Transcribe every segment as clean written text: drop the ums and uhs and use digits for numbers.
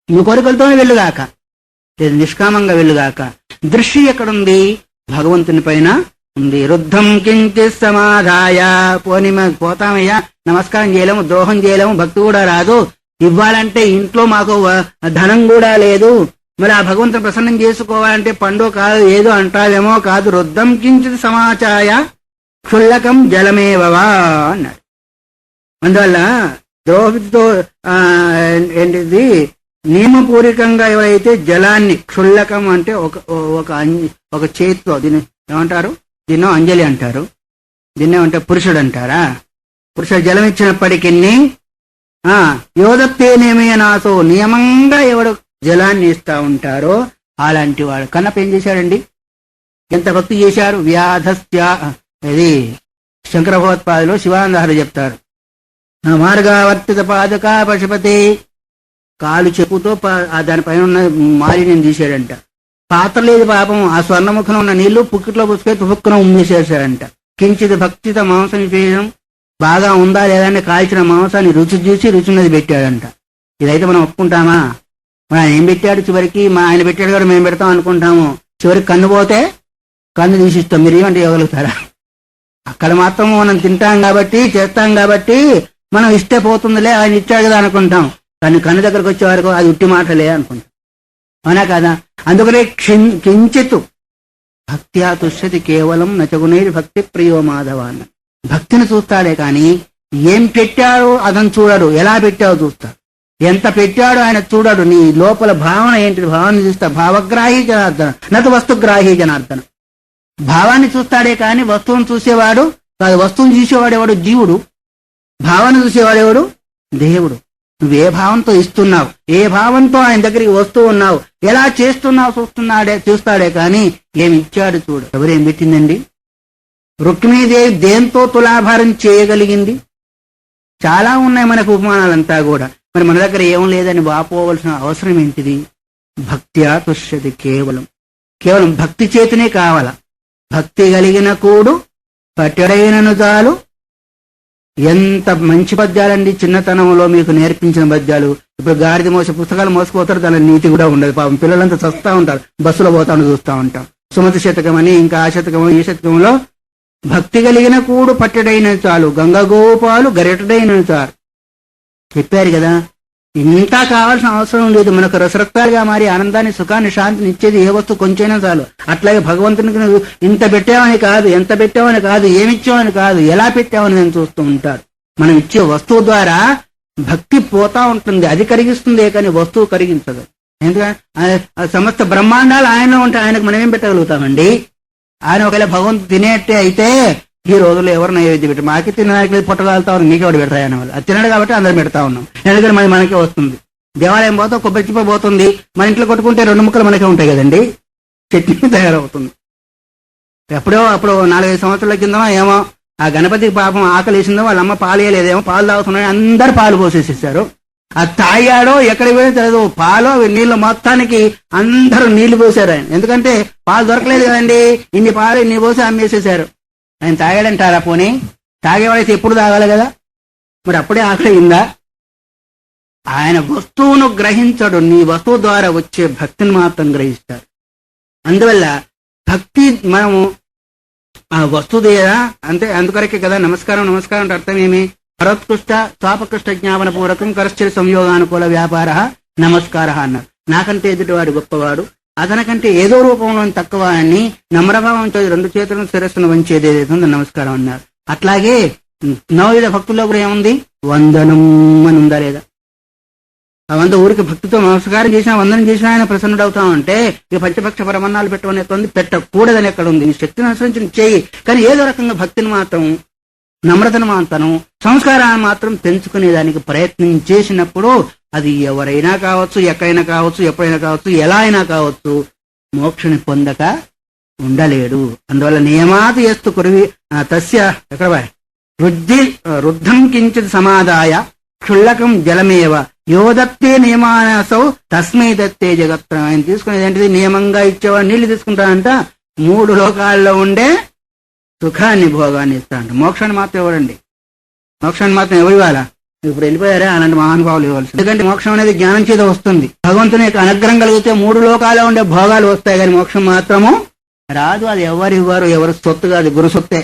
నీ కోరికలతోనే వెళ్ళుగాక, లేదు నిష్కామంగా వెళ్ళుగాక. దృష్టి ఎక్కడుంది? భగవంతుని పైన ఉంది. రుద్ధం కించిత్ సమాధాయ, పోతామయ్యా, నమస్కారం చేయలేము, ద్రోహం చేయలేము, భక్తి కూడా రాదు, ఇవ్వాలంటే ఇంట్లో మాకు ధనం కూడా లేదు, మరి ఆ భగవంతుని ప్రసన్నం చేసుకోవాలంటే పండు కాదు ఏదో అంటావేమో కాదు. రుద్ధం కించిత్ సమాచాయ క్షుల్లకం జలమేవవా అన్నాడు. అందువల్ల ద్రోహితో ఏంటిది నియమపూర్వకంగా ఎవరైతే జలాన్ని, క్షుల్లకం అంటే ఒక చేతితో, దీన్ని ఏమంటారు? దీన్నో అంజలి అంటారు, దీన్నేమంటే పురుషుడు అంటారా? పురుషుడు జలం ఇచ్చినప్పటికీ యోదత్తేనేమే నాతో, నియమంగా ఎవడు జలాన్ని ఇస్తా ఉంటారో అలాంటి వాడు. కన్నప్ప ఏం చేశాడండి? ఎంత భక్తి చేశారు? వ్యాధస్య, ఇది శంకర భగవత్పాదులు శివానందహరి చెప్తారు. మార్గావర్తిత పాదకా పశుపతి, కాలు చెప్పుతో దానిపైన ఉన్న మాలిన్యం తీసాడంట. పాత్ర లేదు పాపం, ఆ స్వర్ణముఖం ఉన్న నీళ్లు పుక్కిట్లో పుసుకొని తుపుక్కున ఉమ్మేసేసాడంట. కించిత్ భక్తిత మాంసం చేయడం, బాగా ఉందా లేదా అని కాల్చిన మాంసాన్ని రుచి చూసి రుచిన్నది పెట్టాడంట. ఇదైతే మనం ఒప్పుకుంటామా? మన ఆయన ఏం పెట్టాడు? చివరికి ఆయన పెట్టాడు కూడా మేము పెడతాం అనుకుంటాము. చివరికి కన్ను పోతే కన్ను తీసిస్తాం. మీరు ఏమంటే ఇవ్వగలుగుతారా? అక్కడ మాత్రం మనం తింటాం కాబట్టి, చేస్తాం కాబట్టి మనం ఇస్తే పోతుందిలే, ఆయన ఇచ్చాడు కదా అనుకుంటాం. కానీ కన్ను దగ్గరకు వచ్చే వరకు అది ఉట్టి మాటలే అనుకుంటాం. అవునా కదా? అందుకనే కించిత్ భక్త్యా తుష్యతి కేవలం నచగునైర్ భక్తి ప్రియో మాధవ అన్న. భక్తిని చూస్తాడే కానీ ఏం పెట్టాడో అతను చూడడు, ఎలా పెట్టావో చూస్తాడు. ఎంత పెట్టాడో ఆయన చూడడు. నీ లోపల భావన ఏంటిది? భావాన్ని చూస్తా. భావగ్రాహి జనార్దన నటు వస్తుగ్రాహి జనార్దన. భావాన్ని చూస్తాడే కానీ వస్తువును చూసేవాడు కాదు. వస్తువును చూసేవాడెవడు? జీవుడు. భావన చూసేవాడెవడు? దేవుడు. నువ్వే భావంతో ఇస్తున్నావు, ఏ భావంతో ఆయన దగ్గరికి వస్తూ ఉన్నావు, ఎలా చేస్తున్నావు చూస్తాడే కానీ ఏమి ఇచ్చాడు చూడు. ఎవరేం పెట్టిందండి? రుక్మిణీదేవి దేంతో తులాభారం చేయగలిగింది? చాలా ఉన్నాయి మనకు ఉపమానాలంతా కూడా. మరి మన దగ్గర ఏం లేదని వాపోవలసిన అవసరం ఏంటిది? భక్త్యా తుష్యతి కేవలం భక్తి చేతనే కావాల. భక్తి కలిగిన కూడు పట్టెడైనను చాలు. ఎంత మంచి పద్యాలండి చిన్నతనంలో మీకు నేర్పించిన పద్యాలు. ఇప్పుడు గాడిద మోసే పుస్తకాలు మోసపోతారు, దాని నీతి కూడా ఉండదు. పాపం పిల్లలంతా చస్తా ఉంటారు, బస్సులో పోతాను చూస్తా ఉంటాం. సుమతి శతకం అని, ఇంకా ఆ శతకం, ఈ శతకంలో భక్తి కలిగిన కూడు పట్టెడైన చాలు, గంగ గోపాలు గరిటడైన చాలు చెప్పారు కదా. ఇంతా కావాల్సిన అవసరం లేదు. మనకు రసరక్తాలుగా మారి ఆనందాన్ని, సుఖాన్ని, శాంతిని ఇచ్చేది ఏ వస్తువు కొంచెమైనా చాలు. అట్లాగే భగవంతునికి నువ్వు ఇంత పెట్టావని కాదు, ఎంత పెట్టావని కాదు, ఏమిచ్చావని కాదు, ఎలా పెట్టావని నేను చూస్తూ ఉంటారు. మనం ఇచ్చే వస్తువు ద్వారా భక్తి పోతా ఉంటుంది, అది కరిగిస్తుంది కానీ వస్తువు కరిగించదు. ఎందుకంటే సమస్త బ్రహ్మాండాలు ఆయనలో ఉంటే ఆయనకు మనం ఏం పెట్టగలుగుతామండి? ఆయన ఒకవేళ భగవంతుడు తినేట్టే అయితే ఈ రోజుల్లో ఎవరు నైవేద్యం పెట్టి మాకే తినడానికి పొట్టగలుగుతామని నీకెవడు పెడతాయని వాళ్ళు. అది తినడు కాబట్టి అందరు పెడతా ఉన్నాం. ఎందుకంటే మనకే వస్తుంది. దేవాలయం పోతే కొబ్బరి చిప్ప పోతుంది, మన ఇంట్లో కొట్టుకుంటే 2 ముక్కలు మనకే ఉంటాయి కదండి, చట్నీ తయారవుతుంది. అప్పుడు 4-5 సంవత్సరాల కింద ఏమో ఆ గణపతికి పాపం ఆకలి వేసిందో, వాళ్ళ అమ్మ పాలు వేయలేదేమో, పాలు తాగుతున్నాయి, అందరు పాలు పోసేసేసారు. అది తాగాడో ఎక్కడికి పోయినా తెలియదు, పాలు నీళ్ళు మొత్తానికి అందరూ నీళ్లు పోసారు ఆయన. ఎందుకంటే పాలు దొరకలేదు కదండి, ఇన్ని పాలు ఇన్ని పోసి అమ్మేసేసారు. ఆయన తాగాడంటారా? పోనీ తాగేవాడైతే ఎప్పుడు తాగాలి కదా, మరి అప్పుడే ఆకలి అయిందా? ఆయన వస్తువును గ్రహించడు, నీ వస్తువు ద్వారా వచ్చే భక్తిని మాత్రం గ్రహిస్తాడు. అందువల్ల భక్తి మనము ఆ వస్తువు ద్వారా అంతే. అందుకొరకే కదా నమస్కారం అంటే అర్థం ఏమి? పరోత్కృష్ట స్వాపకృష్ట జ్ఞాపన పూర్వకం కరశ్చర్య సంయోగానుకూల వ్యాపార నమస్కార అన్నారు. నాకంటే ఎదుటివాడు గొప్పవాడు, అతనికంటే ఏదో రూపంలో తక్కువ అని నమ్రభావంతో 2 చేతులను శిరస్సును వంచేది ఏదైతుందో నమస్కారం అన్నారు. అట్లాగే నవవిధ భక్తుల్లో కూడా ఏముంది? వందనం అని ఉందా లేదా? ఆ 100 ఊరికి భక్తితో నమస్కారం చేసినా, వందనం చేసినా ఆయన ప్రసన్నుడవుతామంటే ఇక పంచపక్ష పరమన్నాలు పెట్టమనేది పెట్టకూడదని ఎక్కడ ఉంది? నీ శక్తిని అనుసరించి చేయి, కానీ ఏదో రకంగా భక్తిని మాత్రం, నమ్రతను మాత్రం, సంస్కారాన్ని మాత్రం పెంచుకునేదానికి ప్రయత్నం చేసినప్పుడు అది ఎవరైనా కావచ్చు, ఎక్కడైనా కావచ్చు, ఎప్పుడైనా కావచ్చు, ఎలా అయినా కావచ్చు, మోక్షని పొందక ఉండలేడు. అందువల్ల నియమాది ఎస్తు కురివి తస్య ఎక్కడ రుద్ధం కించిత్ సమాదాయ క్షుల్లకం జలమేవ యోదత్తే నియమానసౌ తస్మై దత్తే జగత్. ఆయన తీసుకునేది ఏంటిది? నియమంగా ఇచ్చేవాడు నీళ్లు తీసుకుంటాడంట, 3 లోకాల్లో ఉండే సుఖాన్ని, భోగాన్ని ఇస్తాడంట. మోక్షాన్ని మాత్రం ఎవరండి? మోక్షాన్ని మాత్రం ఎవరు ఇవ్వాలా? ఇప్పుడు వెళ్ళిపోయారే అలాంటి మహానుభావులు ఇవ్వాల్సి. ఎందుకంటే మోక్షం అనేది జ్ఞానం చేత వస్తుంది. భగవంతుని యొక్క అనుగ్రహం కలిగితే 3 లోకాల్లో ఉండే భోగాలు వస్తాయి, కానీ మోక్షం మాత్రము రాదు. అది ఎవరు ఇవ్వరు, ఎవరు సొత్తు కాదు, గురు సొత్తే.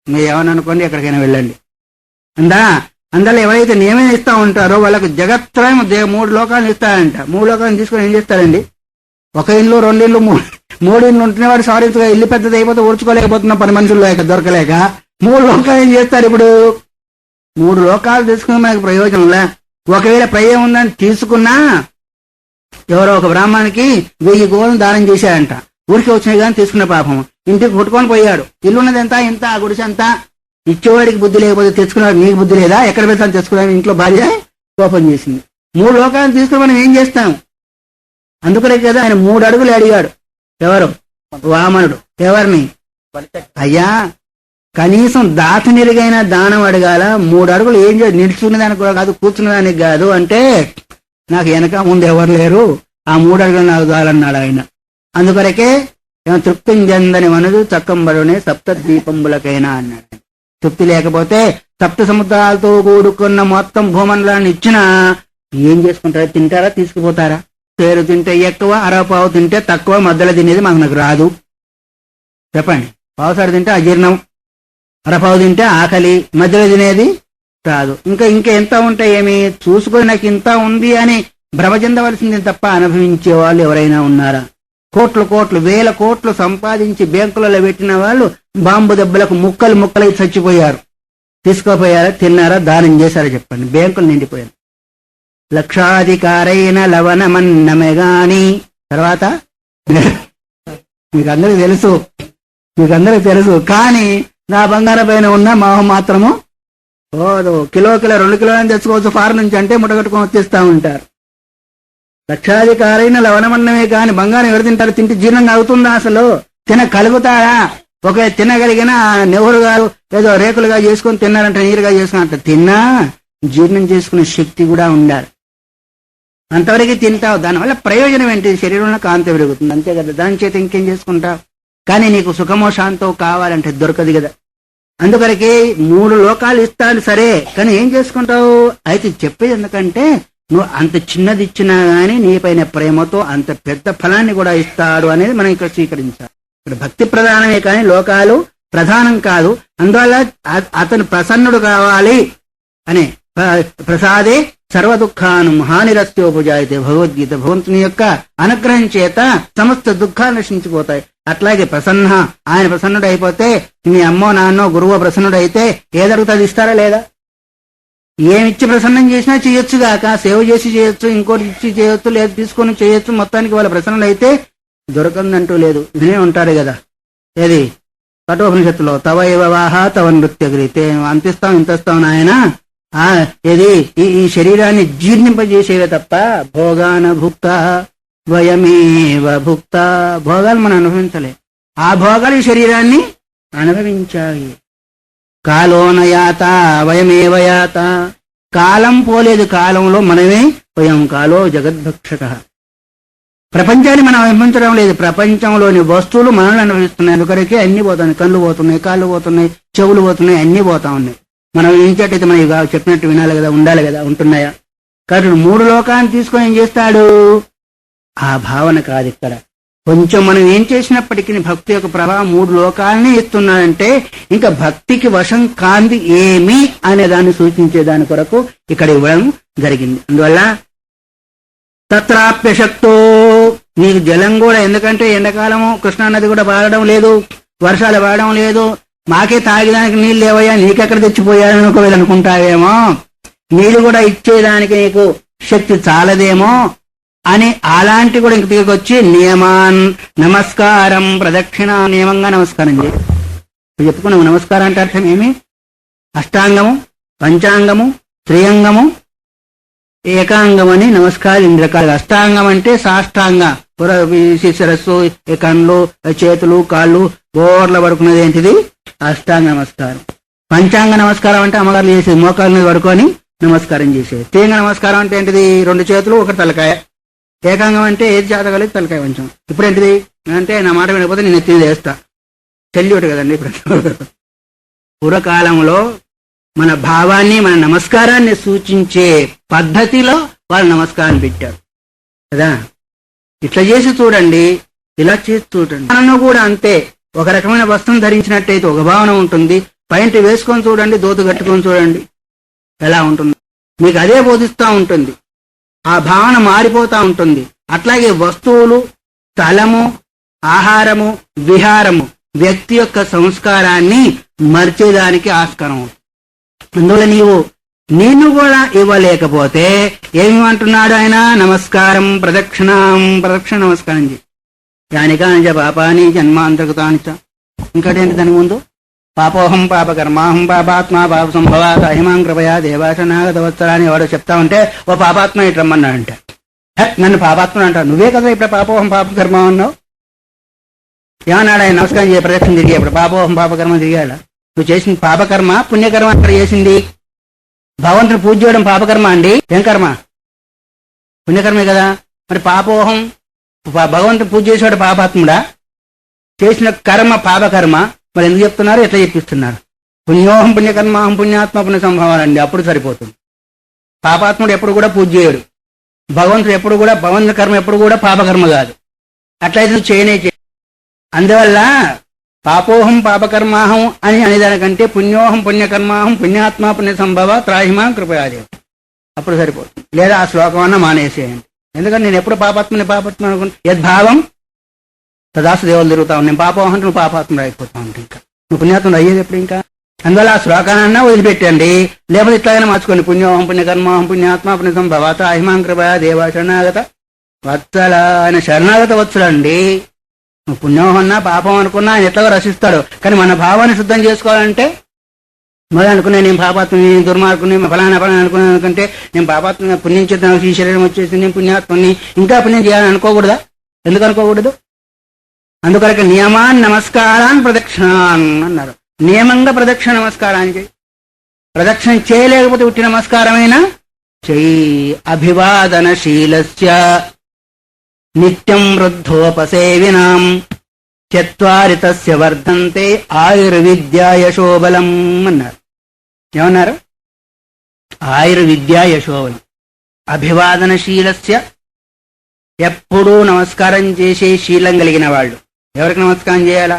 మీరు ఏమని అనుకోండి, ఎక్కడికైనా వెళ్ళండి. అందులో ఎవరైతే నియమం ఇస్తా ఉంటారో వాళ్ళకు జగత్రయం 3 లోకాలను ఇస్తారంట. 3 లోకాలను తీసుకొని ఏం చేస్తారండి? 1 ఇల్లు, 2 ఇల్లు, 3 ఇల్లు ఉంటున్న వాడు సారీగా ఇల్లు పెద్దది అయిపోతే ఊడ్చుకోలేకపోతున్నా, 10 మనుషులు దొరకలేక 3 లోకాలు ఏం చేస్తారు? ఇప్పుడు 3 లోకాలు తీసుకుని మనకు ప్రయోజనంలే. ఒకవేళ ప్రయోజనం ఉందని తీసుకున్నా, ఎవరో ఒక బ్రాహ్మణికి 1000 గోవులను దానం చేశాడంట. ఊరికి వచ్చినాయి కానీ తీసుకున్న పాపం. ఇంటికి కొట్టుకొని పోయాడు. ఇల్లున్నది ఎంత, ఇంత, ఆ గుడిసె అంత. ఇచ్చేవాడికి బుద్ధి లేకపోతే తెచ్చుకున్నాడు, నీకు బుద్ధి లేదా? ఎక్కడ పెడతాను తెచ్చుకున్నాను. ఇంట్లో భార్య కోపం చేసింది. 3 లోకాలను తీసుకుని మనం ఏం చేస్తాం? అందుకనే కదా ఆయన 3 అడుగులు అడిగాడు. ఎవరు? వామనుడు. ఎవరిని? అయ్యా, కనీసం దాతనిరిగైన దానం అడగాల, 3 అడుగులు ఏం చేయాలి? నిల్చున్నదానికి కూడా కాదు, కూర్చున్నదానికి కాదు అంటే, నాకు వెనక ముందు ఎవరు లేరు, ఆ 3 అడుగులు నాకు కావాలన్నాడు ఆయన. అందుకొరకే తృప్తిని చెందని మనదు చక్కంబడునే సప్తద్వీపంబులకైనా అన్నాడు. తృప్తి లేకపోతే సప్త సముద్రాలతో కూడుకున్న మొత్తం భూమండలాన్ని ఇచ్చినా ఏం చేసుకుంటారా? తింటారా? తీసుకుపోతారా? పేరు తింటే ఎక్కువ, అరపావు తింటే తక్కువ, మధ్యలో తినేది నాకు రాదు. చెప్పండి. పావుసారి తింటే అజీర్ణం, అరపావు తింటే ఆకలి, మధ్యలో తినేది రాదు. ఇంకా ఎంత ఉంటాయి? ఏమి చూసుకొని నాకు ఇంత ఉంది అని భ్రమ చెందవలసింది తప్ప అనుభవించే వాళ్ళు ఎవరైనా ఉన్నారా? కోట్లు వేల కోట్లు సంపాదించి బ్యాంకులలో పెట్టిన వాళ్ళు బాంబు దెబ్బలకు ముక్కలై చచ్చిపోయారు. తీసుకోపోయారా? తిన్నారా? దానం చేశారా? చెప్పండి. బ్యాంకులు నిండిపోయారు. లక్షాధికారైన లవణమన్నమే గాని తర్వాత మీకందరికి తెలుసు. కానీ నా బంగారం పైన ఉన్న మోహం మాత్రము పోదు. కిలో 2 కిలోలని తెచ్చుకోవచ్చు ఫారెన్ నుంచి అంటే ముట్టగట్టుకొని వచ్చేస్తా ఉంటారు. లక్షాధికారైన లవణమన్నమే కాని బంగారం ఎవరు తింటారు? తింటే జీర్ణం అవుతుందా? అసలు తినగలుగుతారా? ఒకవేళ తినగలిగిన నెహ్రూ గారు ఏదో రేకులుగా చేసుకొని తిన్నారంటే, నీరుగా చేసుకున్నట్టు తిన్నా జీర్ణం చేసుకునే శక్తి కూడా ఉండాలి. అంతవరకు తింటావు. దానివల్ల ప్రయోజనం ఏంటి? శరీరంలో కాంతి పెరుగుతుంది, అంతే కదా. దాని చేత ఇంకేం చేసుకుంటావు? కానీ నీకు సుఖమో శాంతో కావాలంటే దొరకదు కదా. అందుకొరకే 3 లోకాలు ఇస్తాను సరే, కానీ ఏం చేసుకుంటావు? అయితే చెప్పేది ఎందుకంటే, నువ్వు అంత చిన్నది ఇచ్చినా గానీ నీపైన ప్రేమతో అంత పెద్ద ఫలాన్ని కూడా ఇస్తాడు అనేది మనం ఇక్కడ స్వీకరించాలి. ఇక్కడ భక్తి ప్రధానమే కానీ లోకాలు ప్రధానం కాదు. అందువల్ల అతను ప్రసన్నుడు కావాలి అనే ప్రసాదే సర్వ దుఃఖాను హానిరస్యోపజాయితే భగవద్గీత. భగవంతుని యొక్క అనుగ్రహం చేత సమస్త దుఃఖాలు నశించిపోతాయి. అట్లాగే ఆయన ప్రసన్నుడు అయిపోతే, మీ అమ్మో నాన్నో గురువు ప్రసన్నుడు అయితే ఏదరుగుతుంది? ఇస్తారా లేదా? ఏమిచ్చి ప్రసన్నం చేసినా చేయొచ్చుగాక, సేవ చేసి చేయొచ్చు, ఇంకోటి ఇచ్చి చేయొచ్చు, లేదు తీసుకొని చేయొచ్చు. మొత్తానికి వాళ్ళ ప్రసన్నులు అయితే దొరకందంటూ లేదు. వినే ఉంటారు కదా, ఏది కఠోపనిషత్తులో తవ ఏవాహ తవ నృత్యగ్రీతే, అంతిస్తాం ఇంతస్తాం నాయన. ఏది ఈ శరీరాన్ని జీర్ణింపజేసేవే తప్ప భోగాన భుక్త వయమేవ భుక్త. భోగాలు మనం అనుభవించలే, ఆ భోగాలు ఈ శరీరాన్ని అనుభవించాయి. కాలోనయాత వయమేవ యాత. కాలం పోలేదు, కాలంలో మనమే పోయాం. కాలో జగద్భక్షక. ప్రపంచాన్ని మనం అనుభవించడం లేదు, ప్రపంచంలోని వస్తువులు మనల్ని అనుభవిస్తున్నాయి. అందుకొరకే అన్ని పోతున్నాయి. కళ్ళు పోతున్నాయి, కాళ్ళు పోతున్నాయి, చెవులు పోతున్నాయి, అన్ని పోతా ఉన్నాయి. మనం ఏంచేటైతే మనం చెప్పినట్టు వినాలి కదా, ఉండాలి కదా, ఉంటున్నాయా? కాబట్టి 3 లోకాన్ని తీసుకొని ఏం చేస్తాడు? ఆ భావన కాదు ఇక్కడ. కొంచెం మనం ఏం చేసినప్పటికీ భక్తి యొక్క ప్రభావం 3 లోకాలని ఇస్తున్నాడంటే ఇంకా భక్తికి వశం కాంది ఏమి అనే దాన్ని సూచించే దాని కొరకు ఇక్కడ ఇవ్వడం జరిగింది. అందువల్ల తత్రాప్యశక్తో, నీకు జలం కూడా, ఎందుకంటే ఎండాకాలము కృష్ణానది కూడా పారడం లేదు, వర్షాలు పడడం లేదు, మాకే తాగడానికి నీళ్ళు లేవయ్యా, నీకెక్కడ తెచ్చిపోయాలని ఒకవేళ అనుకుంటావేమో, నీళ్ళు కూడా ఇచ్చేదానికి నీకు శక్తి చాలదేమో అని అలాంటి కూడా ఇంక తిరిగి వచ్చి నియమాన్ నమస్కారం ప్రదక్షిణ నియమంగా నమస్కారం చేయి. చెప్పుకున్నాము నమస్కారం అంటే అర్థం ఏమి? అష్టాంగము, పంచాంగము, త్రియంగము, ఏకాంగం అని నమస్కారం 8 రకాలుగా. అష్టాంగం అంటే సాష్టాంగ, శిరస్సు, కళ్ళు, చేతులు, కాళ్ళు బోర్ల పడుకున్నది ఏంటిది? అష్టాంగ నమస్కారం. పంచాంగ నమస్కారం అంటే అమ్మగారు చేసేది మోకాళ్ళ మీద పడుకొని నమస్కారం చేసేది. త్రియంగ నమస్కారం అంటే ఏంటిది? 2 చేతులు 1 తలకాయ. ఏకాంగం అంటే ఏది జాతకాలేదు, తలకాయ వంచం. ఇప్పుడు ఏంటిది అంటే, నా మాట వినకపోతే నేను ఎత్తిది వేస్తా, చెల్లి ఒకటి కదండి. ఇప్పుడు పూర్వకాలంలో మన భావాన్ని మన నమస్కారాన్ని సూచించే పద్ధతిలో వాళ్ళు నమస్కారం పెట్టారు కదా. ఇట్లా చేసి చూడండి, ఇలా చేసి చూడండి. మనం కూడా అంతే, ఒక రకమైన వస్త్రం ధరించినట్టయితే ఒక భావన ఉంటుంది, పైంటి వేసుకొని చూడండి, దోతు కట్టుకొని చూడండి ఎలా ఉంటుంది, మీకు అదే బోధిస్తూ ఉంటుంది, ఆ భావన మారిపోతూ ఉంటుంది. అట్లాగే వస్తువులు, స్థలము, ఆహారము, విహారము వ్యక్తి యొక్క సంస్కారాన్ని మర్చేదానికి ఆస్కారం అవుతుంది. అందువల్ల నేను కూడా ఇవ్వలేకపోతే ఏమంటున్నాడు ఆయన? నమస్కారం ప్రదక్షిణం, ప్రదక్షిణ నమస్కారం చేయి. యానికాని చ పాపాని జన్మాంతర్గతాని చ. ఇంకటేంటి దాని ముందు? పాపోహం పాపకర్మాహం పాపాత్మా పాప సంభవాత అహిమాం కృపయా దేవాసనాగత వత్సరా అని ఎవడో చెప్తా ఉంటే ఓ పాపాత్మ ఇటు రమ్మన్నాడంటే, నన్ను పాపాత్మ అంటావు, నువ్వే కదా ఇప్పుడు పాపోహం పాపకర్మ అన్నావు. ఏమన్నాడు ఆయన? నమస్కారం చేయ ప్రదక్షిణ తిరిగేప్పుడు పాపోహం పాపకర్మ తిరిగాడు. నువ్వు చేసిన పాపకర్మ పుణ్యకర్మ అక్కడ చేసింది. భగవంతుని పూజ చేయడం పాపకర్మ అండి, ఏం కర్మ? పుణ్యకర్మే కదా. మరి పాపోహం, భగవంతుని పూజ చేసేవాడు పాపాత్ముడా? చేసిన కర్మ పాపకర్మ. మరి ఎందుకు చెప్తున్నారు? ఎట్లా చెప్పిస్తున్నారు? పుణ్యోహం పుణ్యకర్మాహం పుణ్యాత్మ పుణ్య సంభవాలండి, అప్పుడు సరిపోతుంది. పాపాత్ముడు ఎప్పుడు కూడా పూజ చేయడు, భగవంతుడు ఎప్పుడు కూడా, భగవంతుని కర్మ ఎప్పుడు కూడా పాపకర్మ కాదు. అట్లయితే నువ్వు చేయనే చేయ. అందువల్ల పాపోహం పాపకర్మాహం అని అనేదానికంటే పుణ్యోహం పుణ్యకర్మాహం పుణ్యాత్మ పుణ్య సంభవ త్రాహిమా కృపయాదేవి, అప్పుడు సరిపోతుంది. లేదా ఆ శ్లోకం అన్నా మానేసేయండి. ఎందుకంటే నేను ఎప్పుడు పాపాత్మని అనుకుంటా, యద్భావం తదాసు దేవులు తిరుగుతావు. నేను పాపం అంటే నువ్వు పాపాత్ముడు అయిపోతా ఉంటావు, ఇంకా నువ్వు పుణ్యాత్ముడు అయ్యేది ఎప్పుడు? ఇంకా అందువల్ల ఆ శ్లోకానన్నా వదిలిపెట్టండి, లేకపోతే ఇట్లాగైనా మార్చుకోండి. పుణ్యోహం పుణ్యకర్మాహం పుణ్యాత్మ పుణ్య సంభవ త్రాహిమాం కృపయా దేవ శరణాగత వత్సల. ఆయన శరణాగత వత్సలండి. నువ్వు పుణ్యోహం అన్నా పాపం అనుకున్నా ఆయన ఎట్లాగో రసిస్తాడు. కానీ మన భావాన్ని శుద్ధం చేసుకోవాలంటే మరి అనుకునే నేను పాపాత్మని, దుర్మార్గుని, ఫలానా ఫలానా అనుకున్నాను అనుకుంటే నేను పాపాత్మ పుణ్యం చేద్దాం, ఈ శరీరం వచ్చేసి నేను పుణ్యాత్మని, ఇంకా పుణ్యం చేయాలని అనుకోకూడదా? ఎందుకు అనుకోకూడదు? అందుకొరకు నియమాన్ నమస్కారాన్ ప్రదక్షిణాన్ అన్నారు. నియమంగా ప్రదక్షిణ నమస్కారాన్ని చేయి. ప్రదక్షిణ చేయలేకపోతే ఉట్టి నమస్కారమైనా చెయ్యి. అభివాదనశీలస్య నిత్యం వృద్ధోపసేవినాం చత్వారి తస్య వర్ధంతే ఆయుర్విద్యా యశోబలం అన్నారు. ఏమన్నారు? ఆయుర్విద్యా యశోబలం. అభివాదనశీలస్య, ఎప్పుడూ నమస్కారం చేసే శీలం కలిగిన వాళ్ళు. ఎవరికి నమస్కారం చేయాలా?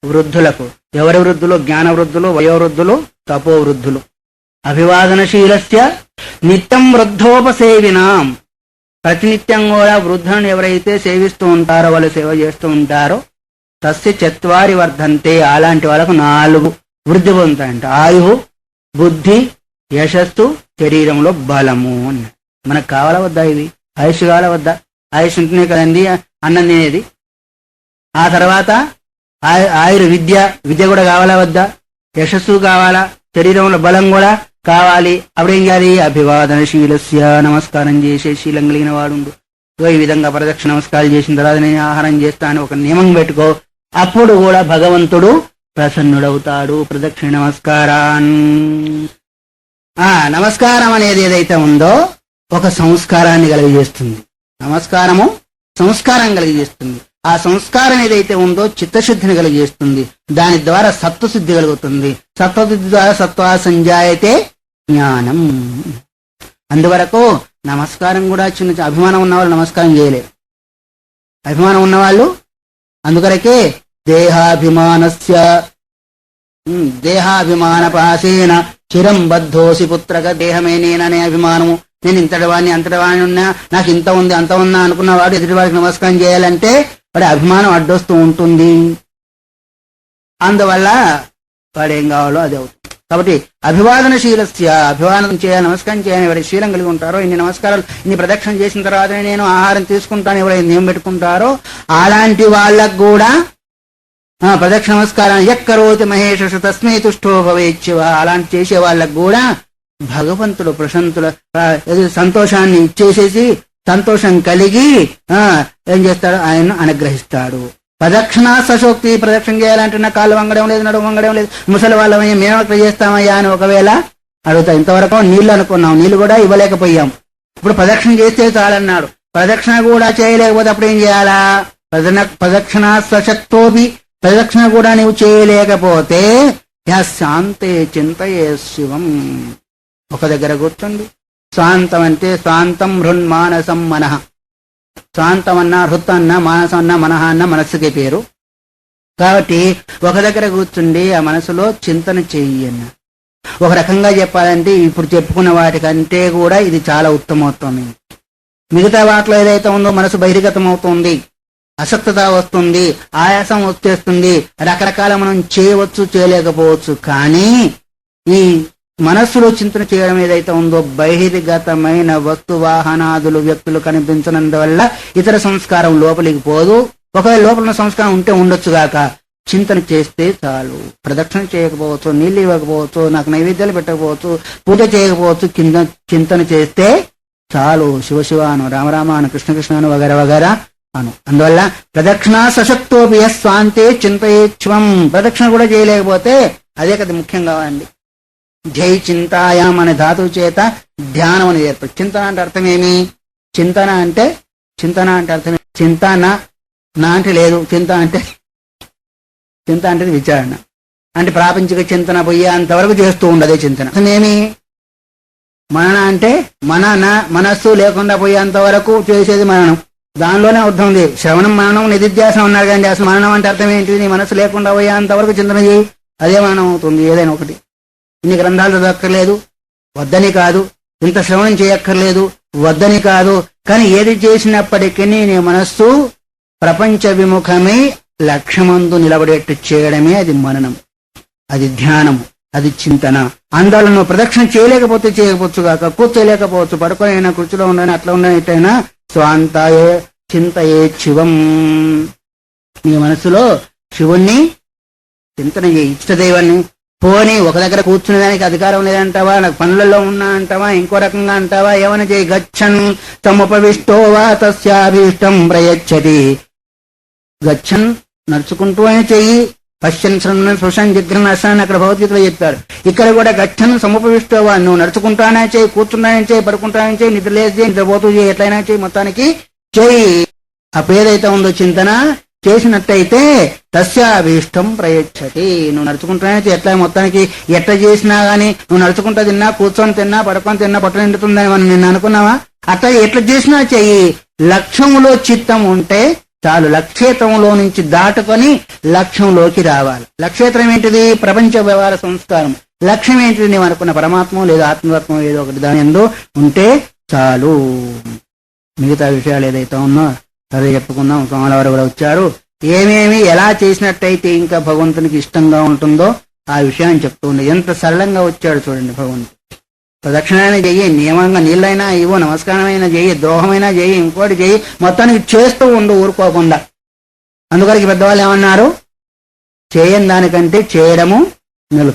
వృద్ధులకు. ఎవరి వృద్ధులు? జ్ఞాన వృద్ధులు, వయోవృద్ధులు, తపోవృద్ధులు. అభివాదనశీలస్య నిత్యం వృద్ధోపసేవినాం, ప్రతినిత్యం కూడా వృద్ధులను ఎవరైతే సేవిస్తూ ఉంటారో, వాళ్ళు సేవ చేస్తూ ఉంటారో, తస్య చత్వారి వర్ధంతే, అలాంటి వాళ్ళకు 4 వృద్ధి పొందుతాయంట. ఆయు, బుద్ధి, యశస్సు, శరీరంలో బలము అని. మనకు కావాలా వద్దా? ఇవి ఆయుష్ కావాలా వద్దా? ఆయుష్ ఉంటేనే కదండి అన్నం తినేది. ఆ తర్వాత విద్య కూడా కావాలా వద్దా? యశస్సు కావాలా, శరీరంలో బలం కూడా కావాలి. అప్పుడేం చేయాలి? అభివాదనశీలస్య, నమస్కారం చేసే శీలం కలిగిన వాడు. ఈ విధంగా ప్రదక్షిణ నమస్కారం చేసిన తర్వాత నేను ఆహారం చేస్తాను ఒక నియమం పెట్టుకో, అప్పుడు కూడా భగవంతుడు ప్రసన్నుడవుతాడు. ప్రదక్షిణ నమస్కారాన్. నమస్కారం అనేది ఏదైతే ఉందో ఒక సంస్కారాన్ని కలిగజేస్తుంది. నమస్కారము సంస్కారం కలిగజేస్తుంది. ఆ సంస్కారం ఏదైతే ఉందో చిత్తశుద్ధిని కలిగజేస్తుంది. దాని ద్వారా సత్వశుద్ధి కలుగుతుంది. సత్వశుద్ధి ద్వారా సత్వ సంజాయతే జ్ఞానం. అందువరకు నమస్కారం కూడా చిన్న అభిమానం ఉన్నవాళ్ళు నమస్కారం చేయలేరు. అభిమానం ఉన్నవాళ్ళు అందుకొరకే దేహాభిమానస్య దేహాభిమాన పాసేన చిరం బద్ధోసి పుత్రక. దేహమే నేననే అభిమానము, నేను ఇంతటి వాడిని అంతటి వాడిని ఉన్నా, నాకు ఇంత ఉంది అంత ఉన్నా అనుకున్నవాడు ఎదుటివాడికి నమస్కారం చేయాలంటే వాడి అభిమానం అడ్డొస్తూ ఉంటుంది. అందువల్ల వాడేం కావాలో అది అవుతుంది. కాబట్టి అభివాదనశీలస్య, అభివాదనం చేయాలి, నమస్కారం చేయాలి. ఎవరి శీలం కలిగి ఉంటారో, ఇన్ని నమస్కారాలు ఇన్ని ప్రదక్షిణ చేసిన తర్వాతనే నేను ఆహారం తీసుకుంటాను ఎవరైతే నియమం పెట్టుకుంటారో అలాంటి వాళ్ళకు కూడా ప్రదక్షిణ నమస్కారాన్ని ఎక్కరోతి మహేష తస్మై తుష్టో భవేచ్ఛవ. అలాంటి చేసే వాళ్ళకు కూడా భగవంతుడు ప్రశంతుల సంతోషాన్ని ఇచ్చేసేసి సంతోషం కలిగి ఏం చేస్తాడు? ఆయన్ను అనుగ్రహిస్తాడు. ప్రదక్షిణ సశోక్తి. ప్రదక్షిణ చేయాలంటే నా కాళ్ళు వంగడం లేదు, నడుము వంగడం లేదు, ముసలి వాళ్ళమయ్యా మేము అక్కడ చేస్తామయ్యా అని ఒకవేళ అడుగుతా. ఇంతవరకు నీళ్లు అనుకున్నాం, నీళ్లు కూడా ఇవ్వలేకపోయాం, ఇప్పుడు ప్రదక్షిణ చేస్తే చాలన్నాడు. ప్రదక్షిణ కూడా చేయలేకపోతే అప్పుడు ఏం చేయాలా? ప్రదక్షిణ సశక్తోపి. ప్రదక్షిణ కూడా నువ్వు చేయలేకపోతే శాంతే చింతయే శివం. ఒక దగ్గర కూర్చోండి. శాంతం అంటే శాంతం హృన్మానసం మనః. శాంతం అన్న హృత్ అన్న మానసం అన్న మనః అన్న మనస్సుకి పేరు. కాబట్టి ఒక దగ్గర కూర్చుండి ఆ మనసులో చింతన చెయ్యి అన్న. ఒక రకంగా చెప్పాలంటే ఇప్పుడు చెప్పుకున్న వాటికంటే కూడా ఇది చాలా ఉత్తమోత్తమైంది. మిగతా వాటిలో ఏదైతే ఉందో మనసు బహిర్గతం అవుతుంది, అసక్తత వస్తుంది, ఆయాసం వచ్చేస్తుంది, రకరకాల మనం చేయవచ్చు చేయలేకపోవచ్చు. కానీ ఈ మనస్సులో చింతన చేయడం ఏదైతే ఉందో బహిర్గతమైన వస్తు వాహనాదులు వ్యక్తులు కనిపించనందువల్ల ఇతర సంస్కారం లోపలికి పోదు. ఒకవేళ లోపల సంస్కారం ఉంటే ఉండొచ్చుగాక, చింతన చేస్తే చాలు. ప్రదక్షిణ చేయకపోవచ్చు, నీళ్ళు ఇవ్వకపోవచ్చు, నాకు నైవేద్యాలు పెట్టకపోవచ్చు, పూజ చేయకపోవచ్చు, కింద చింతన చేస్తే చాలు. శివశివ అను, రామరామ అను, కృష్ణ అను, వగర వగర అను. అందువల్ల ప్రదక్షిణ సశక్తోపి స్వాంతే చింతయేచ్ఛవం. ప్రదక్షిణ కూడా చేయలేకపోతే అదే కదా ముఖ్యం కావాలండి. జై చింతాయాం అనే ధాతువు చేత ధ్యానం అనేది ఏర్పడి. చింతన అంటే అర్థమేమి? చింతన అంటే అర్థమే చింతన నా అంటే లేదు. చింత అంటే విచారణ. అంటే ప్రాపంచిక చింతన పోయే అంతవరకు చేస్తూ ఉండదే చింతన. అర్థమేమి? మనన అంటే మనస్సు లేకుండా పోయేంత వరకు చేసేది మననం. దానిలోనే అర్థం ఉంది. శ్రవణం మననం నిధిధ్యాసనం ఉన్నారు కానీ అసలు మననం అంటే అర్థం ఏంటి? నీ మనస్సు లేకుండా పోయేంత వరకు చింతన చేయి, అదే మననం అవుతుంది. ఏదైనా ఒకటి. ఇన్ని గ్రంథాలు చదవక్కర్లేదు వద్దని కాదు, ఇంత శ్రవణం చేయక్కర్లేదు వద్దని కాదు, కానీ ఏది చేసినప్పటికీ నీ మనస్సు ప్రపంచ విముఖమై లక్ష్యమందు నిలబడేట్టు చేయడమే అది మననం, అది ధ్యానము, అది చింతన. అందువల్ల నువ్వు ప్రదక్షిణ చేయలేకపోతే చేయకపోవచ్చు కాక, కూర్చోలేకపోవచ్చు, పడుకొని కుర్చీలో ఉండని అట్లా ఉండేటైనా స్వాంతాయే చింతయే శివం. నీ మనసులో శివుణ్ణి చింతన చేయి, ఇష్టదైవాన్ని. పోని ఒక దగ్గర కూర్చునేదానికి అధికారం లేదంటావా, నాకు పనులలో ఉన్నా అంటావా, ఇంకో రకంగా అంటావా, ఏమైనా చేయి. గచ్చన్ సముపవిష్టో వా తస్యాభీష్టం ప్రయచ్చతి. గచ్చన్ నడుచుకుంటూ అని చెయ్యి, పశ్చన్ స్పృశన్ జిగ్రన్ అసన్ అక్కడ భగవద్గీతలో చెప్పారు. ఇక్కడ కూడా గచ్చన్ సముపవిష్టోవా, నువ్వు నడుచుకుంటానే చేయి, కూర్చుంటానే చేయి, పడుకుంటానే చేయి, నిద్రలేసి చేయి, నిద్రపోతూ చేయి, ఎట్లయినా చేయి, మొత్తానికి చేయి. అప్పుడు ఏదైతే ఉందో చింతన చేసినట్టయితే తస్యాభీష్టం ప్రయచ్చతి. నువ్వు నడుచుకుంటానే ఎట్లా మొత్తానికి ఎట్లా చేసినా గానీ నువ్వు నడుచుకుంటా తిన్నా, కూర్చొని తిన్నా, పడుకొని తిన్నా పొట్ట నిండుతుందని మనం నిన్ను అనుకున్నావా? అట్లా ఎట్లా చేసినా చెయ్యి. లక్ష్యంలో చిత్తం ఉంటే చాలు. లక్ష్యేత్రంలో నుంచి దాటుకొని లక్ష్యంలోకి రావాలి. లక్ష్యేత్రం ఏంటిది? ప్రపంచ వ్యవహార సంస్కారం. లక్ష్యం ఏంటిది? నీవు అనుకున్న పరమాత్మ లేదా ఆత్మతత్వం ఏదో ఒకటి దాని ఎందు ఉంటే చాలు. మిగతా విషయాలు ఏదైతే ఉన్నో అదే చెప్పుకుందాం. సోమవారం కూడా వచ్చారు. ఏమేమి ఎలా చేసినట్టయితే ఇంకా భగవంతునికి ఇష్టంగా ఉంటుందో ఆ విషయాన్ని చెప్తూ ఉండే. ఎంత సరళంగా వచ్చాడు చూడండి భగవంతుడు. ప్రదక్షిణైనా చెయ్యి, నియమంగా నీళ్ళైనా ఇవ్వు, నమస్కారమైనా చెయ్యి, ద్రోహమైనా చెయ్యి, ఇంకోటి చెయ్యి, మొత్తానికి చేస్తూ ఉండు ఊరుకోకుండా. అందుకరికి పెద్దవాళ్ళు ఏమన్నారు? చేయని దానికంటే చేయడము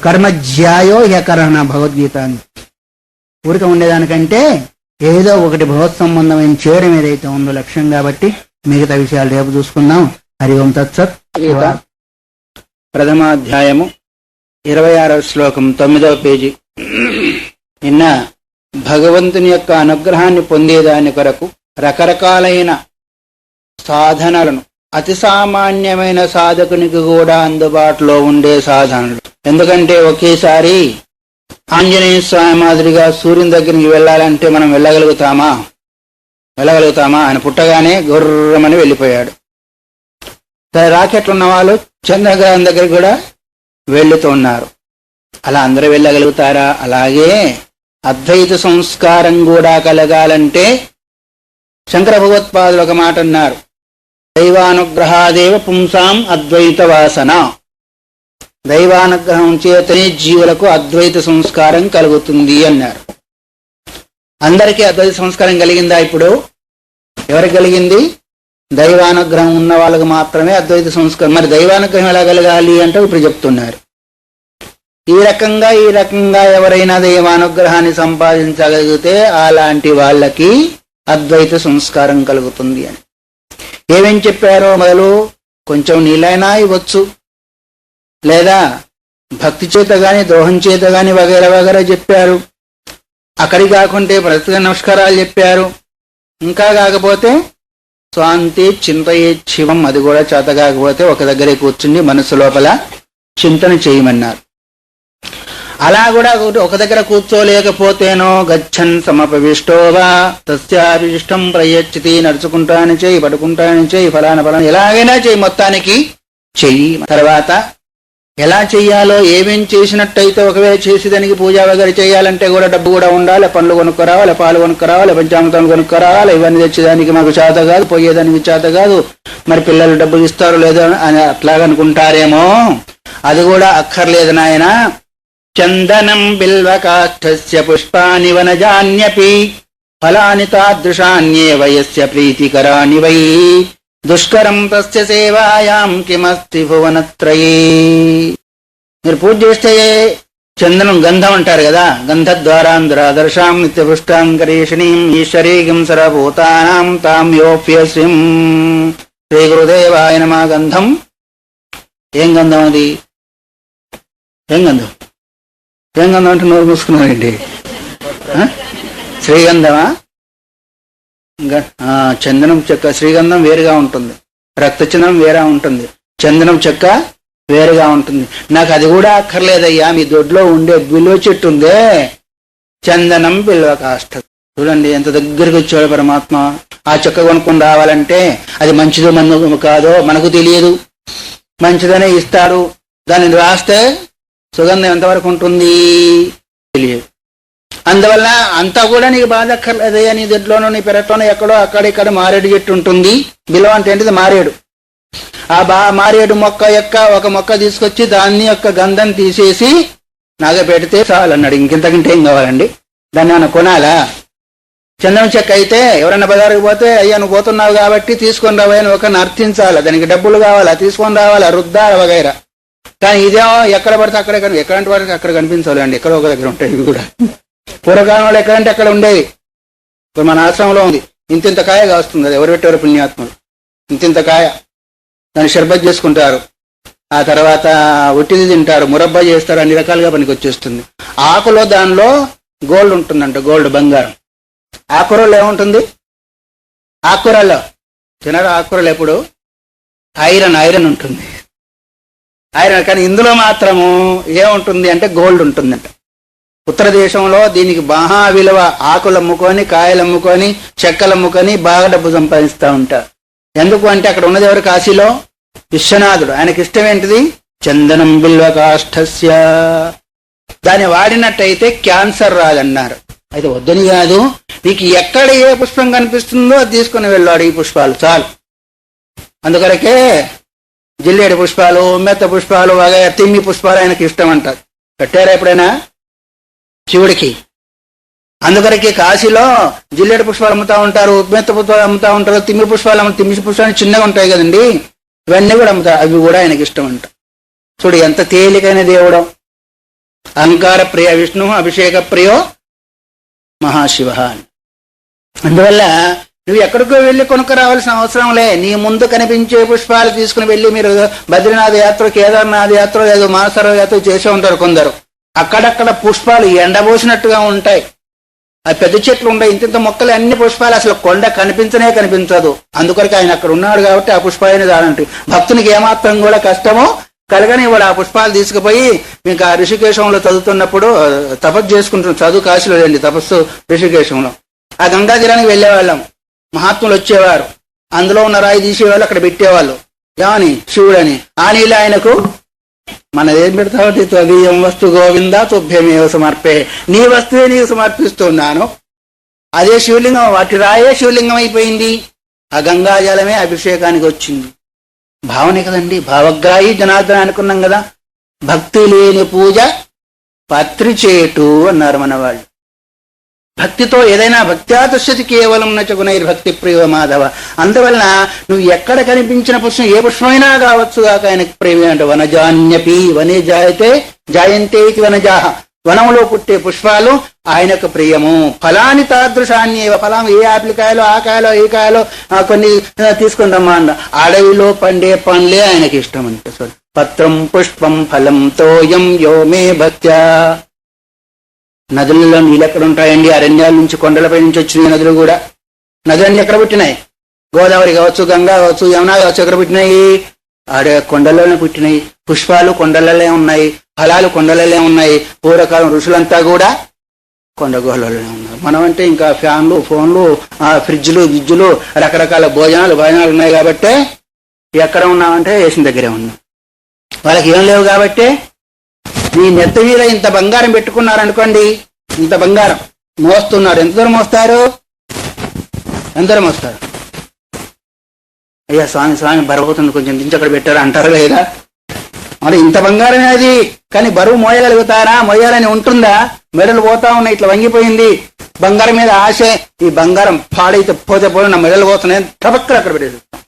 కర్మజ్యాయో హ్యకరణ భగవద్గీత అని. ఊరిక ఉండేదానికంటే ఏదో ఒకటి భగవత్ సంబంధమైన చేయడం ఏదైతే ఉందో లక్ష్యం. కాబట్టి మిగతా విషయాలు రేపు చూసుకుందాం. హరి ఓం తత్సత్. ప్రథమాధ్యాయము 26వ శ్లోకం 9వ పేజీ. నిన్న భగవంతుని యొక్క అనుగ్రహాన్ని పొందేదాని కొరకు రకరకాలైన సాధనలను, అతి సామాన్యమైన సాధకునికి కూడా అందుబాటులో ఉండే సాధనలు. ఎందుకంటే ఒకేసారి ఆంజనేయ స్వామి మాదిరిగా సూర్యుని దగ్గరికి వెళ్ళాలంటే మనం వెళ్ళగలుగుతామా? ఆయన పుట్టగానే గుర్రమని వెళ్ళిపోయాడు. రాకెట్లు ఉన్న వాళ్ళు చంద్రగ్రహం దగ్గరికి కూడా వెళ్తూ ఉన్నారు. అలా అందరూ వెళ్ళగలుగుతారా? అలాగే అద్వైత సంస్కారం కూడా కలగాలంటే శంకర భగవత్పాదులు ఒక మాట అన్నారు. దైవానుగ్రహాదేవ పుంసాం అద్వైత వాసన. దైవానుగ్రహం చేతనే జీవులకు అద్వైత సంస్కారం కలుగుతుంది అన్నారు. అందరికీ అద్వైత సంస్కారం కలిగిందా? ఇప్పుడు ఎవరికి కలిగింది? దైవానుగ్రహం ఉన్న వాళ్ళకు మాత్రమే అద్వైత సంస్కారం. మరి దైవానుగ్రహం ఎలా కలగాలి అంటే ఇప్పుడు చెప్తున్నారు. ఈ రకంగా ఎవరైనా దైవానుగ్రహాన్ని సంపాదించగలిగితే అలాంటి వాళ్ళకి అద్వైత సంస్కారం కలుగుతుంది అని. ఏమేం చెప్పారో మొదలు కొంచెం నీళ్ళైనా ఇవ్వచ్చు, లేదా భక్తి చేత గాని ద్రోహం చేత గాని వగేరా చెప్పారు. అక్కడికి కాకుంటే ప్రతి నమస్కారాలు చెప్పారు. ఇంకా కాకపోతే స్వాంతి చింతయే శివం, అది కూడా చేత కాకపోతే ఒక దగ్గరే కూర్చుని మనసు లోపల చింతన చేయమన్నారు. అలా కూడా ఒక దగ్గర కూర్చోలేకపోతేనో గచ్చన్ సమపవిష్టోవా తస్యాభిష్టం ప్రయచ్చితి, నడుచుకుంటాను చెయ్యి, పడుకుంటాను చెయ్యి, ఫలానా ఎలాగైనా చెయ్యి, మొత్తానికి చెయ్యి. తర్వాత ఎలా చెయ్యాలో, ఏమేం చేసినట్టయితే, ఒకవేళ చేసి దానికి పూజా వగైరా చేయాలంటే కూడా డబ్బు కూడా ఉండాలి, పండ్లు కొనుక్కరావాలి, పాలు కొనుక్కరావాలి, పంచామృతాలు కొనుక్కరావాలి, ఇవన్నీ తెచ్చేదానికి మాకు చేత కాదు, పోయేదానికి చేత కాదు, మరి పిల్లలు డబ్బులు ఇస్తారు లేదో అని అట్లాగనుకుంటారేమో, అది కూడా అక్కర్లేదు నాయన. చందనం బిల్వకాష్ఠస్య పుష్పాని వనజాన్యపి ఫలాని తాదృశాన్యేవ యస్య ప్రీతికరాణి వై దుష్కరం తస్య సేవాయాం కిమస్తి భువనత్రయే. మీరు పూజ చేస్తే చందనం గంధం అంటారు కదా, గంధద్వారాంధ్రాదర్శాం నిత్యపుష్టాంకరేషిణీం ఈశ్వరీం సర్వభూతానాం తాం యోప్యశ్రీం. శ్రీ గురుదేవాయ నమః. గంధం ఏం గంధం అది? ఏం గంధం? ఏం గంధం అంటే నోరు మూసుకున్నారండి. శ్రీగంధమా? చందనం చెక్క. శ్రీగంధం వేరుగా ఉంటుంది, రక్త చందనం వేరే ఉంటుంది, చందనం చెక్క వేరుగా ఉంటుంది. నాకు అది కూడా అక్కర్లేదయ్యా, మీ దొడ్లో ఉండే బిల్వ చెట్టు ఉందే, చందనం బిల్వ కాష్ట. చూడండి ఎంత దగ్గరికి వచ్చాడు పరమాత్మ. ఆ చెక్క కొనుక్కొని రావాలంటే అది మంచిదో మనకు కాదో మనకు తెలియదు, మంచిదనే ఇస్తాడు. దాన్ని రాస్తే సుగంధం ఎంతవరకు ఉంటుంది తెలియదు. అందువల్ల అంతా కూడా నీకు బాధ అక్కర్లేదయ్యా, నీ దొడ్లోనో నీ పెరట్లోనో ఎక్కడో అక్కడిక్కడ మారేడు చెట్టు ఉంటుంది. బిల్వ అంటే ఏంటిది? మారేడు. ఆ మారేడు మొక్క యొక్క ఒక మొక్క తీసుకొచ్చి దాన్ని యొక్క గంధం తీసేసి నాగ పెడితే చాలు అన్నాడు. ఇంకింతకంటే ఏం కావాలండి? దాన్ని ఏమన్నా కొనాలా? చందనం చెక్క అయితే ఎవరైనా బజారుకు పోతే, అయ్యా నువ్వు పోతున్నావు కాబట్టి తీసుకొని రావా అని ఒకరిని అర్థించాలా, దానికి డబ్బులు కావాలా, తీసుకొని రావాలా, రుద్దాల వగైరా. కానీ ఇదేమో ఎక్కడ పడితే అక్కడే ఎక్కడంటే వాడికి అక్కడ కనిపించాలండి, ఎక్కడో ఒక దగ్గర ఉంటాయి ఇవి కూడా. పూర్వకాలం వాళ్ళు ఎక్కడంటే అక్కడ ఉండేవి. ఇప్పుడు మన ఆశ్రమంలో ఉంది, ఇంతింత కాయ కాస్తుంది. అది ఎవరు పెట్టారు? పుణ్యాత్మలు. ఇంతింత కాయ, దాన్ని షర్బత్ చేసుకుంటారు, ఆ తర్వాత ఒట్టిది తింటారు, మురబ్బా చేస్తారు, అన్ని రకాలుగా పనికి వచ్చేస్తుంది. ఆకులో దానిలో గోల్డ్ ఉంటుందంట, గోల్డ్ బంగారం. ఆకుకూరలో ఏముంటుంది? ఆకుకూరల్లో తినరు. ఆకుకూరలు ఎప్పుడు ఐరన్ ఉంటుంది, ఐరన్. కానీ ఇందులో మాత్రము ఏముంటుంది అంటే గోల్డ్ ఉంటుందంట. ఉత్తర దేశంలో దీనికి బాగా విలువ. ఆకులు అమ్ముకొని, కాయలు అమ్ముకొని, చెక్కలు అమ్ముకొని బాగా డబ్బు సంపాదిస్తూ ఉంటారు. ఎందుకు అంటే అక్కడ ఉన్నది ఎవరు? కాశీలో విశ్వనాథుడు. ఆయనకి ఇష్టం ఏంటిది? చందనం బిల్వ కాష్ఠస్య. దాన్ని వాడినట్టయితే క్యాన్సర్ రాదన్నారు. అయితే వద్దని కాదు, నీకు ఎక్కడ ఏ పుష్పం కనిపిస్తుందో అది తీసుకుని వెళ్ళాడు. ఈ పుష్పాలు చాలు. అందుకొరకే జిల్లేడు పుష్పాలు, మెత్త పుష్పాలు, వగైరా తిమ్మి పుష్పాలు ఆయనకి ఇష్టం అంటారు. పెట్టారా ఎప్పుడైనా శివుడికి? అందుకొరకే కాశీలో జిల్లేడు పుష్పాలు అమ్ముతా ఉంటారు, మెత్త పుష్పాలు అమ్ముతా ఉంటారు, తిమ్మి పుష్పాలు తిమ్మి పుష్పాలు చిన్నగా ఉంటాయి కదండి, ఇవన్నీ కూడా అమ్ముతారు. అవి కూడా ఆయనకి ఇష్టం అంట. చూడు ఎంత తేలికైన దేవుడు. అహంకార ప్రియ విష్ణు, అభిషేక ప్రియో మహాశివ. అందువల్ల నువ్వు ఎక్కడికో వెళ్ళి కొనుక్క రావాల్సిన అవసరం లే. నీ ముందు కనిపించే పుష్పాలు తీసుకుని వెళ్ళి, మీరు బద్రీనాథ్ యాత్ర, కేదార్నాథ్ యాత్ర, లేదు మానసరోవర యాత్ర చేసే ఉంటారు కొందరు. అక్కడక్కడ పుష్పాలు ఎండబోసినట్టుగా ఉంటాయి. ఆ పెద్ద చెట్లు ఉంటాయి, ఇంత మొక్కలు, అన్ని పుష్పాలు, అసలు కొండ కనిపించనే కనిపించదు. అందుకొరకు ఆయన అక్కడ ఉన్నాడు కాబట్టి ఆ పుష్పాలని దానంటే భక్తునికి ఏమాత్రం కూడా కష్టమో కలగని వాడు ఆ పుష్పాలు తీసుకుపోయి, మీకు ఆ ఋషికేశంలో చదువుతున్నప్పుడు తపస్సు చేసుకుంటున్న, చదువు కాశీలో లేండి, తపస్సు ఋషికేశంలో, ఆ గంగా తీరానికి వెళ్ళేవాళ్ళం. మహాత్ములు వచ్చేవారు, అందులో ఉన్న రాయి తీసేవాళ్ళు, అక్కడ పెట్టేవాళ్ళు. ఏమని? శివుడని. ఆ నీళ్ళు ఆయనకు మనదేం పెడతావు? త్వదీయం వస్తు గోవింద తుభ్యమేవ సమర్పే. నీ వస్తువే నీకు సమర్పిస్తున్నాను. అదే శివలింగం, వాటి రాయే శివలింగం అయిపోయింది. ఆ గంగాజలమే అభిషేకానికి వచ్చింది. భావనే కదండి, భావగ్రాహి జనార్దన అనుకున్నాం కదా. భక్తి లేని పూజ పత్రి చేటు అన్నారు మన వాళ్ళు. భక్తితో ఏదైనా భక్త్యాతుష్యతి కేవలం నచగుణైర్భక్తి ప్రియ మాధవ. అందువలన నువ్వు ఎక్కడ కనిపించిన పుష్పం, ఏ పుష్పమైనా కావచ్చు కాక ఆయనకు ప్రేమ అంటే వనజాన్యపి, వనే జాయతే జాయంతే ఇది వనజాహ. వనంలో పుట్టే పుష్పాలు ఆయనకు ప్రియము. ఫలాని తాదృశాన్యేవ. ఫలం ఏ ఆపిలికాయలో, ఆ కాయలో, ఈ కాయలో కొన్ని తీసుకుని రమ్మా అన్న. అడవిలో పండే పండ్లే ఆయనకి ఇష్టం అంటే. పత్రం పుష్పం ఫలం తోయం యో మే భక్త్యా. నదులలో నీళ్ళు ఎక్కడ ఉంటాయండి? అరణ్యాల నుంచి, కొండలపై నుంచి వచ్చినాయి నదులు కూడా. నదులన్నీ ఎక్కడ పుట్టినాయి? గోదావరి కావచ్చు, గంగా కావచ్చు, యమునా కావచ్చు, ఎక్కడ పుట్టినాయి? ఆడ కొండల్లోనే పుట్టినాయి. పుష్పాలు కొండలలోనే ఉన్నాయి. ఫలాలు కొండలనే ఉన్నాయి. పూర్వకాలం ఋషులంతా కూడా కొండ గుహలలోనే ఉన్నారు. మనం అంటే ఇంకా ఫ్యాన్లు, ఫోన్లు, ఫ్రిడ్జ్లు, గిజ్జులు, రకరకాల భోజనాలు ఉన్నాయి కాబట్టి ఎక్కడ ఉన్నామంటే వేసిన దగ్గరే ఉన్నాం. వాళ్ళకి ఏం లేవు కాబట్టి మీ నెత్త మీద ఇంత బంగారం పెట్టుకున్నారనుకోండి, ఇంత బంగారం మోస్తున్నారు. ఎంత దూరం మోస్తారు? ఎంత దూరం మోస్తారు? అయ్యా స్వామి బరువుతుంది, కొంచెం దించి అక్కడ పెట్టారు అంటారు లేదా? మరి ఇంత బంగారమే అది, కానీ బరువు మోయగలుగుతారా? మోయాలని ఉంటుందా? మెడలు పోతా ఉన్నాయి, ఇట్లా వంగిపోయింది. బంగారం మీద ఆశ, ఈ బంగారం పాడైతే పోతే నా మెడలు పోతున్నాయి, టపక్కలు అక్కడ పెట్టేస్తాం.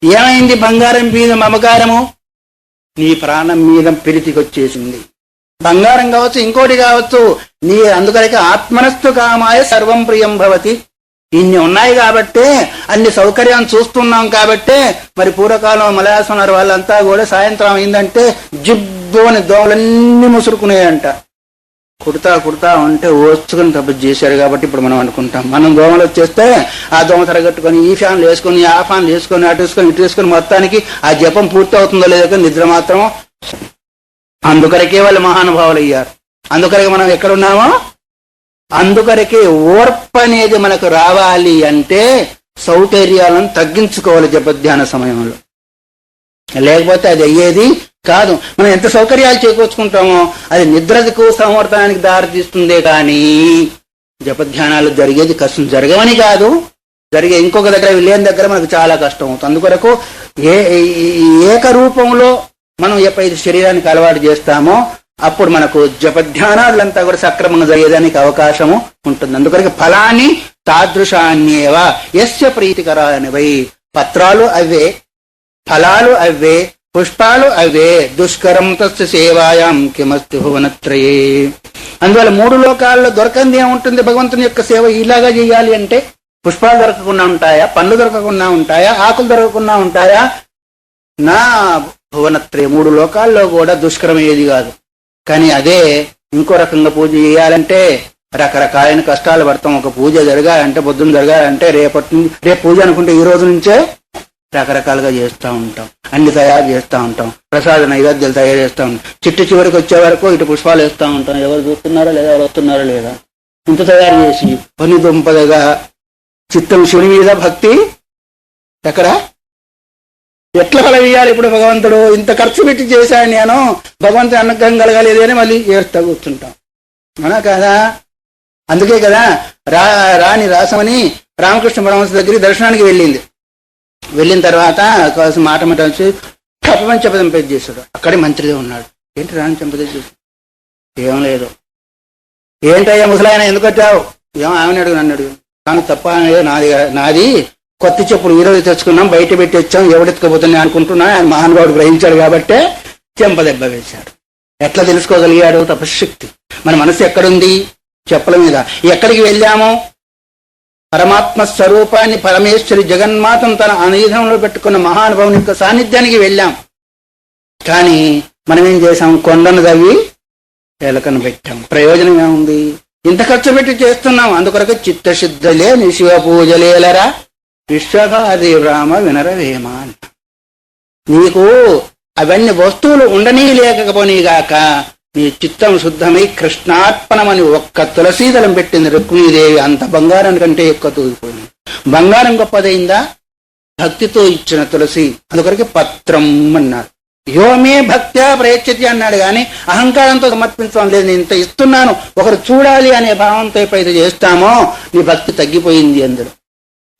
ఏమైంది? బంగారం మీద మమకారము నీ ప్రాణం మీద పిలితికొచ్చేసింది. బంగారం కావచ్చు, ఇంకోటి కావచ్చు, నీ అందుకనే ఆత్మనస్తు కామాయ సర్వం ప్రియం భవతి. ఇన్ని ఉన్నాయి కాబట్టే, అన్ని సౌకర్యాన్ని చూస్తున్నాం కాబట్టే. మరి పూర్వకాలం మలయాసన్నారు వాళ్ళంతా కూడా సాయంత్రం అయిందంటే జిబ్బు అని దోమలన్నీ ముసురుకునేయంట. కుడతా ఉంటే ఓర్చుకుని తప్పు చేశారు కాబట్టి ఇప్పుడు మనం అనుకుంటాం. మనం దోమలు వచ్చేస్తే ఆ దోమ తరగట్టుకొని ఈ ఫ్యాన్లు వేసుకొని, ఆ ఫ్యాన్లు వేసుకొని, అటు వేసుకొని, ఇటు వేసుకొని, మొత్తానికి ఆ జపం పూర్తి అవుతుందో లేదో నిద్ర మాత్రం. అందుకరకే వాళ్ళు మహానుభావులు అయ్యారు. అందుకరకే మనం ఎక్కడున్నామో, అందుకరకే ఓర్పు అనేది మనకు రావాలి అంటే సౌకర్యాలను తగ్గించుకోవాలి జపధ్యాన సమయంలో. లేకపోతే అది అయ్యేది కాదు. మనం ఎంత సౌకర్యాలు చేకూర్చుకుంటామో అది నిద్రకు సమర్థనానికి దారితీస్తుందే కానీ జపధ్యానాలు జరిగేది కష్టం. జరగవని కాదు, జరిగే ఇంకొక దగ్గర లేని దగ్గర మనకు చాలా కష్టం అవుతుంది. అందుకొరకు ఏకరూపంలో మనం ఎప్పుడైతే శరీరానికి అలవాటు చేస్తామో అప్పుడు మనకు జపధ్యానాలంతా కూడా సక్రమంగా జరిగేదానికి అవకాశము ఉంటుంది. అందుకొరకు ఫలాన్ని తాదృశాన్యేవ యస్య ప్రీతికరానివై. పత్రాలు అవే, ఫలాలు అవే, పుష్పాలు అవే. దుష్కరం తస్య సేవాయాం కిమస్తి భువనత్రయే. అందువల్ల మూడు లోకాల్లో దొరకంది ఏముంటుంది? భగవంతుని యొక్క సేవ ఇలాగా చేయాలి అంటే పుష్పాలు దొరకకుండా ఉంటాయా? పండ్లు దొరకకుండా ఉంటాయా? ఆకులు దొరకకుండా ఉంటాయా? నా భువనత్రయ, మూడు లోకాల్లో కూడా దుష్కరం ఏది కాదు. కానీ అదే ఇంకో రకంగా పూజ చేయాలంటే రకరకాలైన కష్టాలు పడతాం. ఒక పూజ జరగాలంటే, పొద్దున్న జరగాలంటే రేపు పూజ అనుకుంటే ఈ రోజు నుంచే రకరకాలుగా చేస్తూ ఉంటాం, అన్ని తయారు చేస్తూ ఉంటాం, ప్రసాద నైవేద్యాలు తయారు చేస్తూ ఉంటాం. చివరికి వచ్చే వరకు ఇటు పుష్పాలు వేస్తూ ఉంటాం. ఎవరు చూస్తున్నారా లేదా, ఎవరు వస్తున్నారా లేదా, ఇంత తయారు చేసి పని దుంపదగా చిత్తం శివుని మీద భక్తి ఎక్కడ ఎట్లా కలవేయాలి? ఇప్పుడు భగవంతుడు ఇంత ఖర్చు పెట్టి చేశాను నేను, భగవంతుడు అనుగ్రహం కలగలేదు అని మళ్ళీ ఏడుస్తూ కూర్చుంటాం. అవునా కాదా? అందుకే కదా రాణి రాసమని రామకృష్ణ పరమహంస దగ్గరికి దర్శనానికి వెళ్ళిన తర్వాత కావాల్సిన మాట వచ్చి తప్పమని చెప్పదంపేది చేశాడు. అక్కడే మంత్రిదే ఉన్నాడు. ఏంటి రాణి చంపదే చేశాడు? ఏం లేదు. ఏంటయ్యా ముసలాయన ఎందుకు వచ్చావు? ఏమో ఆమెను అడుగు, నన్ను అడుగు. కానీ తప్ప నాది కొత్త చెప్పులు ఈరోజు తెచ్చుకున్నాం, బయట పెట్టి వచ్చాం, ఎవడెత్తుకపోతున్నా అనుకుంటున్నా. ఆయన మహానుభావుడు గ్రహించాడు కాబట్టే చెంపదెబ్బ వేశాడు. ఎట్లా తెలుసుకోగలిగాడు? తపశక్తి. మన మనసు ఎక్కడుంది? చెప్పుల మీద. ఎక్కడికి వెళ్ళాము? పరమాత్మ స్వరూపాన్ని, పరమేశ్వరి జగన్మాతను తన ఆయుధంలో పెట్టుకున్న మహానుభావుని యొక్క సాన్నిధ్యానికి వెళ్ళాం. కానీ మనం ఏం చేశాం? కొండను దవ్వి ఎలకను పెట్టాం. ప్రయోజనం ఏముంది? ఇంత ఖర్చు పెట్టి చేస్తున్నాం. అందుకొరకు చిత్తశుద్ధలే నిశివ పూజలేలరా విశ్వకాది రామ వినరవేమ. నీకు అవన్నీ వస్తువులు ఉండనీ లేకపోనీగాక నీ చిత్తం శుద్ధమై కృష్ణార్పణమని ఒక్క తులసీదళం పెట్టింది రుక్మిణీదేవి. అంత బంగారం కంటే ఎక్కువ తూగిపోయింది. బంగారం గొప్పదైందా? భక్తితో ఇచ్చిన తులసి. అందుకొరకు పత్రం అన్నారు. యోమే భక్త్యా ప్రయచ్చతి అన్నాడు. కానీ అహంకారంతో సమర్పించడం లేదు. నేను ఇంత ఇస్తున్నాను, ఒకరు చూడాలి అనే భావంతో ఎప్పుడైతే చేస్తామో నీ భక్తి తగ్గిపోయింది. అందులో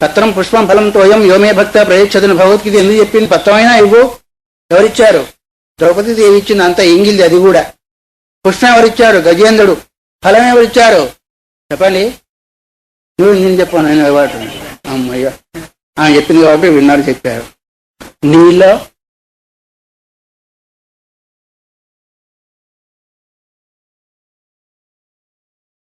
పత్రం పుష్పం ఫలం తోయం యోమే భక్త్యా ప్రయచ్చతిని భగవద్గీత ఎందుకు చెప్పింది? పత్రమైనా ఇవ్వు. ఎవరిచ్చారు? ద్రౌపది దేవి ఇచ్చింది. అంత ఎంగిల్ది అది కూడా. పుష్పం ఎవరిచ్చారు? గజేంద్రుడు. ఫలం ఎవరిచ్చారు? చెప్పండి. నేను చెప్పాను. ఆయన వాడు అమ్మయ్య చెప్పింది కాబట్టి విన్నారు, చెప్పారు. నీలో